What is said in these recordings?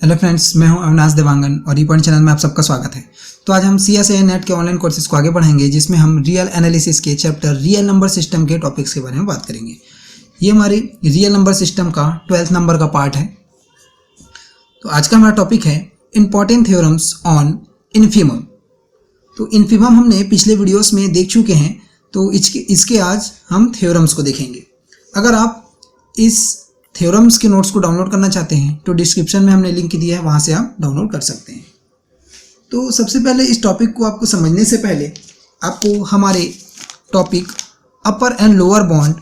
Hello friends, मैं हूं अविनाश देवांगन और ई पॉइंट चैनल में आप सबका स्वागत है। तो आज हम CSAA नेट के ऑनलाइन कोर्सेज को आगे बढ़ाएंगे, जिसमें हम रियल एनालिसिस के चैप्टर रियल नंबर सिस्टम के टॉपिक्स के बारे में बात करेंगे। ये हमारे रियल नंबर सिस्टम का 12th नंबर का पार्ट है। तो आज का हमारा टॉपिक है इंपॉर्टेंट थ्योरम्स ऑन इन्फीमम। तो इन्फीमम हमने पिछले वीडियोस में देख चुके हैं, तो इसके आज हम थ्योरम्स को देखेंगे। अगर आप इस थ्योरम्स के नोट्स को डाउनलोड करना चाहते हैं तो डिस्क्रिप्शन में हमने लिंक दिया है, वहाँ से आप डाउनलोड कर सकते हैं। तो सबसे पहले इस टॉपिक को आपको समझने से पहले आपको हमारे topic upper and lower bond,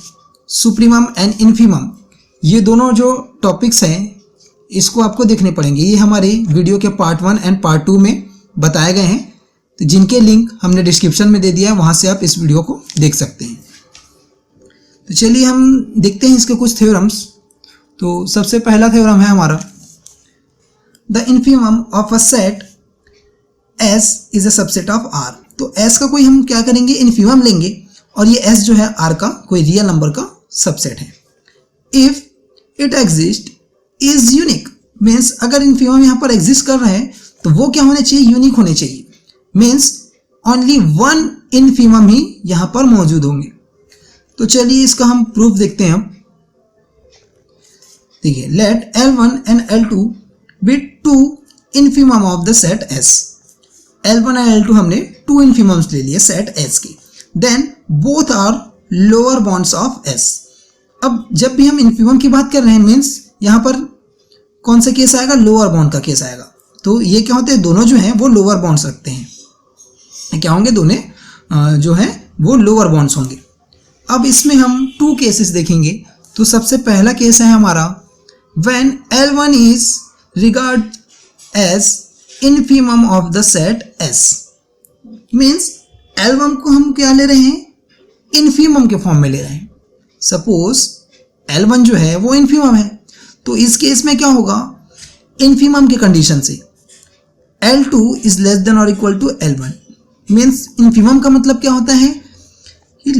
supremum and infimum, ये दोनों जो टॉपिक्स हैं इसको आपको देखने पड़ेंगे। ये हमारे वीडियो के पार्ट 1 एंड पार्ट 2 में बताए गए हैं, तो जिनके लिंक हमने डिस्क्रिप्शन में दे दिया है, वहाँ से आप इस वीडियो को देख सकते हैं। तो चलिए हम देखते हैं इसके कुछ थ्योरम्स। तो सबसे पहला थ्योरम है हमारा, the infimum of a set S is a subset of R। तो S का कोई हम क्या करेंगे, इन्फीमम लेंगे, और ये S जो है R का कोई रियल नंबर का सबसेट है। If it exist is unique, means अगर इन्फीमम यहाँ पर एग्जिस्ट कर रहा है तो वो क्या होने चाहिए, यूनिक होने चाहिए। मीन्स ओनली वन इन्फीमम ही यहाँ पर मौजूद होंगे। तो चलिए इसका हम प्रूफ देखते हैं। हम देखिए, let L1 and L2 be two infimum of the set S। L1 and L2 हमने टू इन्फीमम्स ले लिए सेट S के। Then both are lower bounds of S। अब जब भी हम इन्फीमम की बात कर रहे हैं, मीन्स यहाँ पर कौन सा केस आएगा, लोअर बॉन्ड का केस आएगा। तो ये क्या होते हैं, दोनों जो हैं वो लोअर बॉन्ड्स रखते हैं। क्या होंगे, दोनों जो हैं वो लोअर बॉन्ड्स होंगे। अब इसमें हम टू केसेस देखेंगे। तो सबसे पहला केस है हमारा when L1 is regarded as infimum of the set S। Means L1 को हम क्या ले रहे हैं, इन्फीमम के फॉर्म में ले रहे हैं। सपोज L1 जो है वो इन्फीमम है, तो इस केस में क्या होगा, इन्फीमम के कंडीशन से L2 इज लेस देन और equal to L1। Means infimum का मतलब क्या होता है कि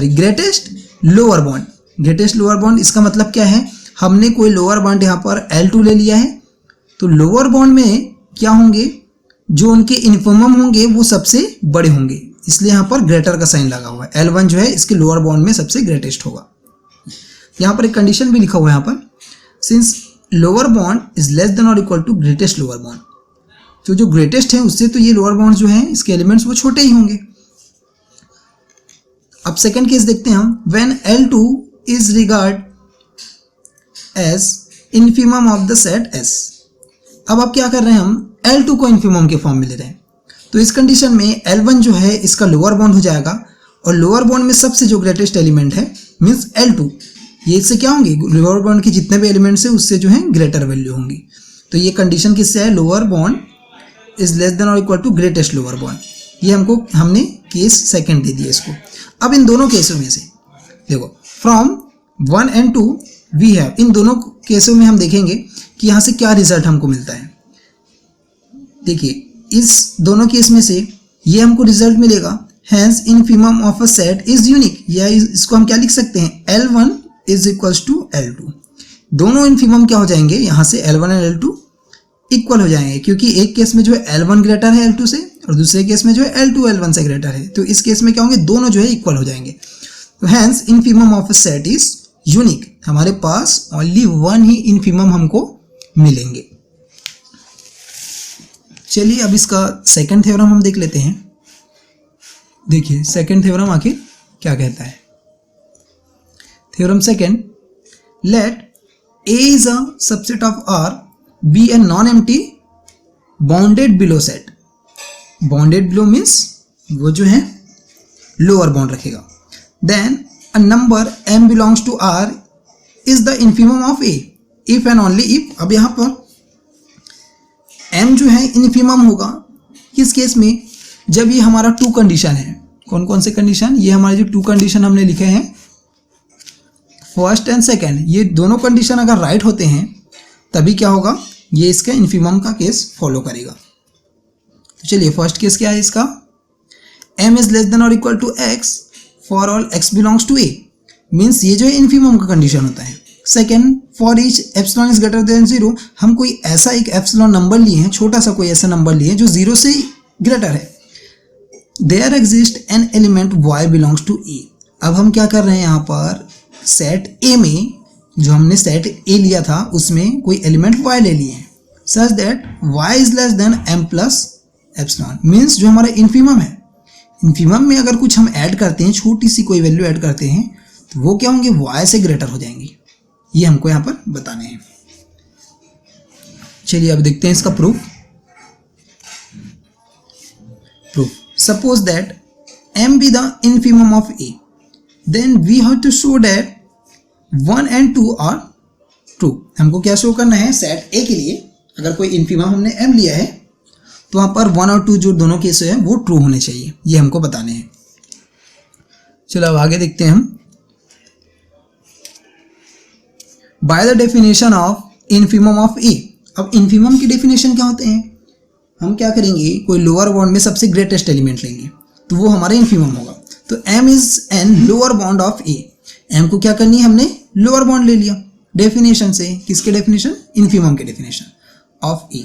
greatest lower bound. Greatest lower bound इसका मतलब क्या है, हमने कोई लोअर बॉन्ड यहाँ पर L2 ले लिया है, तो लोअर बॉन्ड में क्या होंगे, जो उनके इन्फीमम होंगे वो सबसे बड़े होंगे, इसलिए यहाँ पर ग्रेटर का साइन लगा हुआ है। L1 जो है इसके लोअर बॉन्ड में सबसे ग्रेटेस्ट होगा। यहाँ पर एक कंडीशन भी लिखा हुआ है यहाँ पर, since lower bound is less than और equal to greatest lower bound. तो जो ग्रेटेस्ट है उससे तो ये लोअर बॉन्ड जो है इसके एलिमेंट्स वो छोटे ही होंगे। अब सेकेंड केस देखते हैं हम, when L2 is regard as infimum of the set S। अब आप क्या कर रहे हैं, हम L2 को इन्फीमम के फॉर्म में ले रहे हैं। तो इस कंडीशन में L1 जो है इसका लोअर बॉन्ड हो जाएगा, और लोअर बॉन्ड में सबसे जो ग्रेटेस्ट एलिमेंट है मीन्स L2, ये इससे क्या होंगे, लोअर बॉन्ड के जितने भी एलिमेंट्स है उससे जो है ग्रेटर वैल्यू होंगी। तो ये कंडीशन किससे है, lower bound is less than और equal to greatest lower bound. ये हमने केस सेकेंड दे दिया इसको। अब इन दोनों केसों में से देखो, फ्रॉम 1 and 2 वी हैव, इन दोनों केसों में हम देखेंगे कि यहाँ से क्या रिजल्ट हमको मिलता है। देखिए, इस दोनों केस में से ये हमको रिजल्ट मिलेगा, hence infimum of a set is unique. या इसको हम क्या लिख सकते हैं, L1 is equals to L2। दोनों इन्फीमम क्या हो जाएंगे, यहाँ से L1 एंड L2 इक्वल हो जाएंगे, क्योंकि एक केस में जो है L1 ग्रेटर है L2 से, और दूसरे केस में जो है L2 L1 से ग्रेटर है। तो इस केस में क्या होंगे, दोनों जो है इक्वल हो जाएंगे। तो hence infimum of a set is unique, हमारे पास ओनली वन ही इन्फीमम हमको मिलेंगे। चलिए अब इसका सेकंड थ्योरम हम देख लेते हैं। देखिए सेकंड थ्योरम आखिर क्या कहता है। Theorem second, let A is a subset of R be a non empty bounded below set. Bounded below means वो जो है लोअर बाउंड रखेगा। Then a number m belongs to R is the infimum of A if and only if। अब यहाँ पर m जो है infimum होगा किस केस में, जब ये हमारा टू कंडीशन है। कौन कौन से कंडीशन, ये हमारे जो टू कंडीशन हमने लिखे हैं फर्स्ट एंड सेकेंड, ये दोनों कंडीशन अगर राइट होते हैं तभी क्या होगा, ये इसका इन्फीमम का केस फॉलो करेगा। तो चलिए फर्स्ट केस क्या है इसका, m इज लेस देन और equal to x for all x belongs to A। Means ये जो है इन्फीमम का कंडीशन होता है। Second, for each epsilon is greater than 0, हम कोई ऐसा एक एप्सिलॉन नंबर लिए हैं, छोटा सा कोई ऐसा नंबर लिए जो 0 से ग्रेटर है। There exist an element y belongs to A. अब हम क्या कर रहे हैं यहाँ पर, सेट ए में, जो हमने सेट ए लिया था उसमें कोई एलिमेंट y ले लिए हैं, such that y is less than m plus epsilon. Means जो हमारा इन्फीमम है, इन्फीमम में अगर कुछ हम ऐड करते हैं, छोटी सी कोई वैल्यू ऐड करते हैं, तो वो क्या होंगे, y से ग्रेटर हो जाएंगे। ये हमको यहाँ पर बताने हैं। चलिए अब देखते हैं इसका proof. Suppose that m be the infimum of a, then we have to show that 1 and 2 are true। हमको क्या शो करना है, सेट a के लिए अगर कोई इन्फीमम हमने m लिया है तो वहाँ पर 1 और 2 जो दोनों केस है वो ट्रू होने चाहिए, ये हमको बताने हैं। चलो अब आगे देखते हैं हम। By the definition of infimum of a। अब इन्फीमम की डेफिनेशन क्या होते हैं, हम क्या करेंगे, कोई लोअर बॉन्ड में सबसे ग्रेटेस्ट एलिमेंट लेंगे तो वो हमारा इन्फीमम होगा। तो m is an lower bond of a। m को क्या करनी है, हमने लोअर बॉन्ड ले लिया डेफिनेशन से। किसके डेफिनेशन, इन्फीमम के definition of a।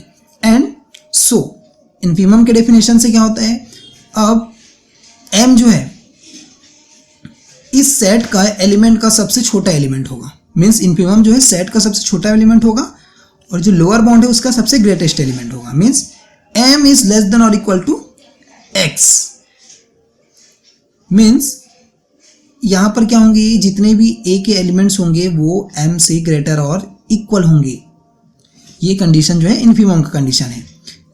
And so infimum के डेफिनेशन से क्या होता है, अब m जो है इस सेट का एलिमेंट का सबसे छोटा एलिमेंट होगा। मीन्स इन्फीमम जो है सेट का सबसे छोटा एलिमेंट होगा और जो लोअर बॉन्ड है उसका सबसे ग्रेटेस्ट एलिमेंट होगा। Means m is less than और इक्वल टू x। मीन्स यहां पर क्या होंगे, जितने भी a के एलिमेंट्स होंगे वो m से ग्रेटर और इक्वल होंगे। ये कंडीशन जो है इन्फीमम का कंडीशन है।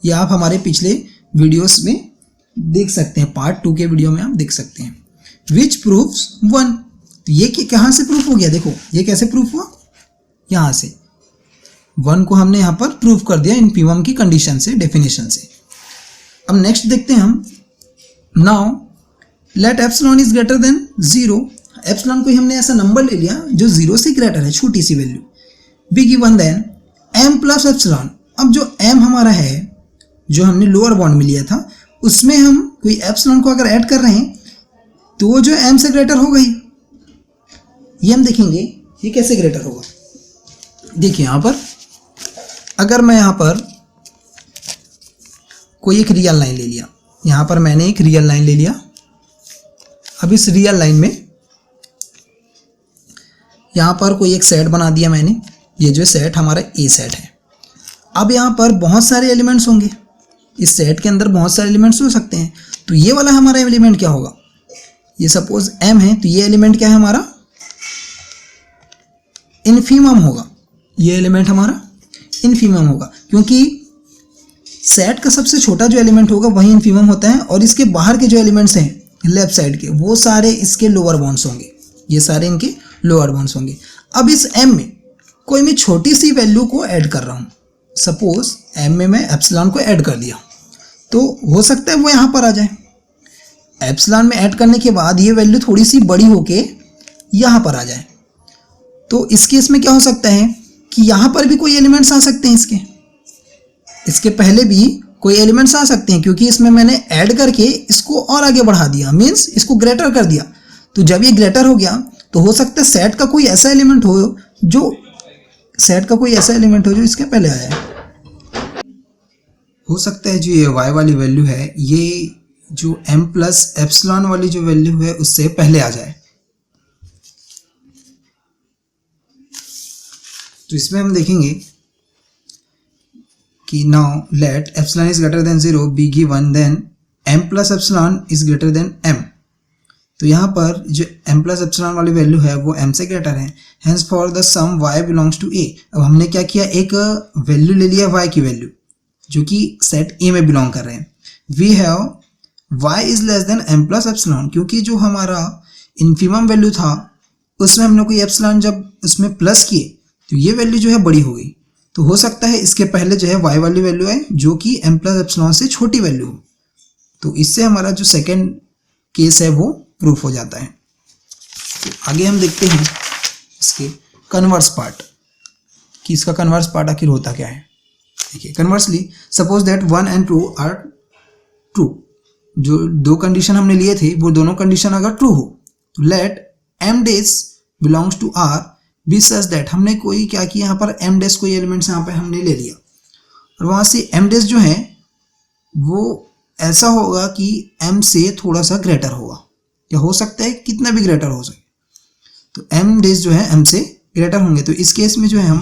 ये आप हमारे पिछले वीडियोस में देख सकते हैं, पार्ट 2 के वीडियो में आप देख सकते हैं। विच प्रूव्स 1। तो ये कहाँ से प्रूफ हो गया, देखो ये कैसे प्रूफ हुआ, यहां से 1 को हमने यहाँ पर प्रूफ कर दिया इन्फीमम की कंडीशन से, डेफिनेशन से। अब नेक्स्ट देखते हैं हम। Now let epsilon is greater than 0। Epsilon को हमने ऐसा नंबर ले लिया जो 0 से ग्रेटर है, छोटी सी value. B given then m plus epsilon. अब जो m हमारा है, जो हमने लोअर बॉन्ड में लिया था, उसमें हम कोई एप्सिलॉन को अगर ऐड कर रहे हैं तो वो जो m से ग्रेटर हो गई। ये हम देखेंगे ये कैसे ग्रेटर होगा। देखिए यहाँ पर अगर मैं यहाँ पर कोई एक रियल लाइन ले लिया, यहाँ पर मैंने एक रियल लाइन ले लिया। अब इस रियल लाइन में यहाँ पर कोई एक सेट बना दिया मैंने। ये जो सेट हमारा ए सेट है। अब यहाँ पर बहुत सारे एलिमेंट्स होंगे, इस सेट के अंदर बहुत सारे एलिमेंट्स हो सकते हैं। तो ये वाला हमारा एलिमेंट क्या होगा, ये सपोज m है तो ये एलिमेंट क्या है हमारा, इन्फीमम होगा। ये एलिमेंट हमारा इन्फीमम होगा क्योंकि सेट का सबसे छोटा जो एलिमेंट होगा वही इन्फीमम होता है और इसके बाहर के जो एलिमेंट्स हैं लेफ्ट साइड के वो सारे इसके लोअर बॉन्ड्स होंगे। ये सारे इनके लोअर बॉन्ड्स होंगे। अब इस m में कोई मैं छोटी सी वैल्यू को ऐड कर रहा हूँ। सपोज m में मैं एप्सिलॉन को ऐड कर दिया तो हो सकता है वो यहाँ पर आ जाए। एप्सिलॉन में ऐड करने के बाद ये वैल्यू थोड़ी सी बड़ी होके यहाँ पर आ जाए। तो इस केस में क्या हो सकता है कि यहाँ पर भी कोई एलिमेंट्स आ सकते हैं, इसके पहले भी कोई एलिमेंट्स आ सकते हैं क्योंकि इसमें मैंने ऐड करके इसको और आगे बढ़ा दिया, मीन्स इसको ग्रेटर कर दिया। तो जब ये ग्रेटर हो गया तो हो सकता है सेट का कोई ऐसा एलिमेंट हो जो इसके पहले आया है। हो सकता है जो ये y वाली वैल्यू है ये जो m प्लस एप्सिलॉन वाली जो वैल्यू है उससे पहले आ जाए। तो इसमें हम देखेंगे कि now let epsilon is greater than 0 be given then m plus epsilon is greater than m। तो यहाँ पर जो m प्लस एप्सिलॉन वाली वैल्यू है वो m से ग्रेटर है। Hence for the some y belongs to a। अब हमने क्या किया, एक वैल्यू ले लिया y की वैल्यू जो कि सेट a में बिलोंग कर रहे हैं। We have y is less than m plus epsilon क्योंकि जो हमारा इन्फीमम वैल्यू था उसमें हमने कोई एप्सिलॉन जब उसमें प्लस किए तो ये वैल्यू जो है बड़ी हो गई। तो हो सकता है इसके पहले जो है y वाली वैल्यू है जो कि m प्लस एप्सिलॉन से छोटी वैल्यू हो। तो इससे हमारा जो सेकेंड केस है वो प्रूफ हो जाता है। तो आगे हम देखते हैं इसके कन्वर्स पार्ट कि इसका कन्वर्स पार्ट आखिर होता क्या है। देखिए conversely suppose that 1 and 2 are true. जो दो कंडीशन हमने लिए थे वो दोनों कंडीशन अगर ट्रू हो तो let m dash belongs to r be such that, हमने कोई क्या किया यहाँ पर एम डैश कोई एलिमेंट्स यहाँ पे हमने ले लिया और वहाँ से एम डैश जो है वो ऐसा होगा कि एम से थोड़ा सा ग्रेटर होगा, या हो सकता है कितना भी ग्रेटर हो सके। तो एम डैश जो है एम से ग्रेटर होंगे। तो इस केस में जो है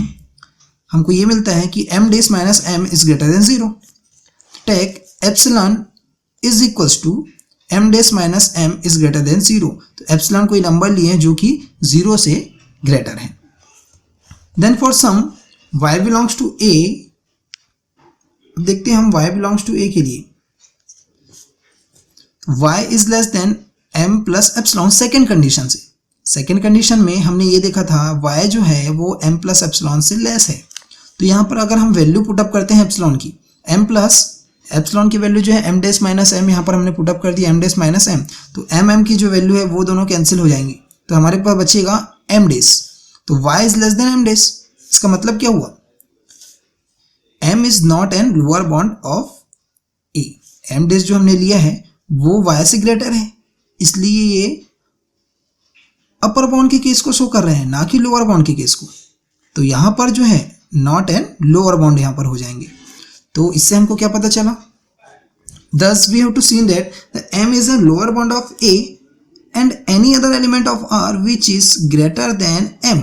हमको ये मिलता है कि m dash minus m is greater than 0। Take epsilon is equals to m dash minus m is greater than 0। तो एप्सिलॉन कोई नंबर लिए हैं जो कि 0 से ग्रेटर है। Then for some y belongs to a, देखते हैं हम y बिलोंग्स टू a के लिए y is less than m plus epsilon second condition से। सेकेंड कंडीशन में हमने ये देखा था y जो है वो m प्लस एप्सिलॉन से लेस है। तो यहाँ पर अगर हम वैल्यू पुटअप करते हैं एप्सिलॉन की, m प्लस एप्सिलॉन की वैल्यू जो है m डैश माइनस m, यहाँ पर हमने पुटअप कर दी m डैश माइनस m, तो m की जो वैल्यू है वो दोनों कैंसिल हो जाएंगी। तो हमारे पास बचेगा m डैश। तो y is less than m dash, इसका मतलब क्या हुआ, m is not an lower bound of a। m dash जो हमने लिया है वो y से ग्रेटर है, इसलिए ये अपर बाउंड के केस को शो कर रहे हैं, ना कि लोअर बाउंड के केस को। तो यहाँ पर जो है नॉट एन लोअर बाउंड यहाँ पर हो जाएंगे। तो इससे हमको क्या पता चला, thus we have to see that the m is a lower bound of a and any other element of R which is greater than m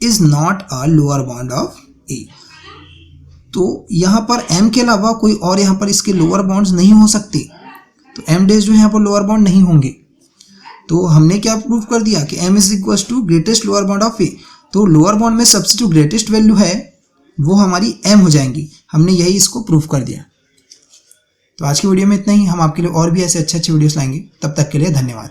is not a lower bound of a। तो यहाँ पर m के अलावा कोई और यहाँ पर इसके लोअर बाउंड्स नहीं हो सकते, तो m डैश जो है यहाँ पर लोअर बाउंड नहीं होंगे। तो हमने क्या प्रूव कर दिया कि m is equals to greatest lower bound of a। तो लोअर बाउंड में सबसे जो ग्रेटेस्ट वैल्यू है वो हमारी m हो जाएंगी। हमने यही इसको प्रूव कर दिया। तो आज की वीडियो में इतना ही। हम आपके लिए और भी ऐसे अच्छे वीडियोस लाएंगे। तब तक के लिए धन्यवाद।